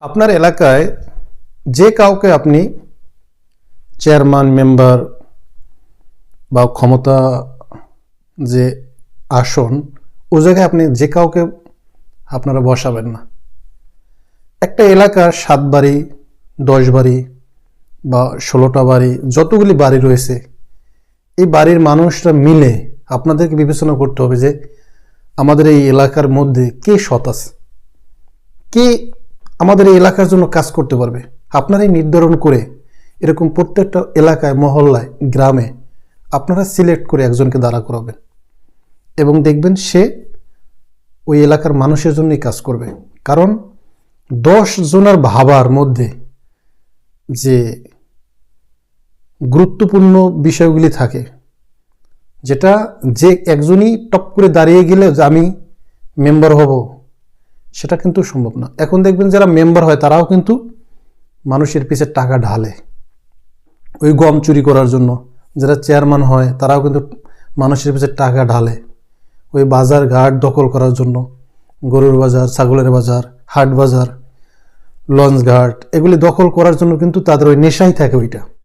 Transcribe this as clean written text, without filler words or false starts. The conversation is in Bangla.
আপনার এলাকায় যে কাউকে আপনি চেয়ারম্যান মেম্বার বা ক্ষমতা যে আসন ও জায়গায় আপনি যে কাউকে আপনারা বসাবেন না। একটা এলাকার 7 বাড়ি 10 বাড়ি বা 16টা বাড়ি যতগুলি বাড়ি রয়েছে এই বাড়ির মানুষরা মিলে আপনাদেরকে বিবেচনা করতে হবে যে আমাদের এই এলাকার মধ্যে কে সৎ আছে, কে আমাদের এই এলাকার জন্য কাজ করতে পারবে। আপনারাই নির্ধারণ করে এরকম প্রত্যেকটা এলাকায় মহল্লায় গ্রামে আপনারা সিলেক্ট করে একজনকে দাঁড়া করাবেন এবং দেখবেন সে ওই এলাকার মানুষের জন্যই কাজ করবে। কারণ 10 জনের ভাবার মধ্যে যে গুরুত্বপূর্ণ বিষয়গুলি থাকে, যেটা যে একজনই টপ করে দাঁড়িয়ে গেলে যে আমি মেম্বার হব সেটা কিন্তু সম্ভব না। এখন দেখবেন যারা মেম্বার হয় তারাও কিন্তু মানুষের পিছে টাকা ঢালে ওই গম চুরি করার জন্য। যারা চেয়ারম্যান হয় তারাও কিন্তু মানুষের পিছে টাকা ঢালে ওই বাজার ঘাট দখল করার জন্য। গরুর বাজার, ছাগলের বাজার, হাট বাজার, লঞ্চ ঘাট এগুলি দখল করার জন্য কিন্তু তাদের ওই নেশাই থাকে ওইটা।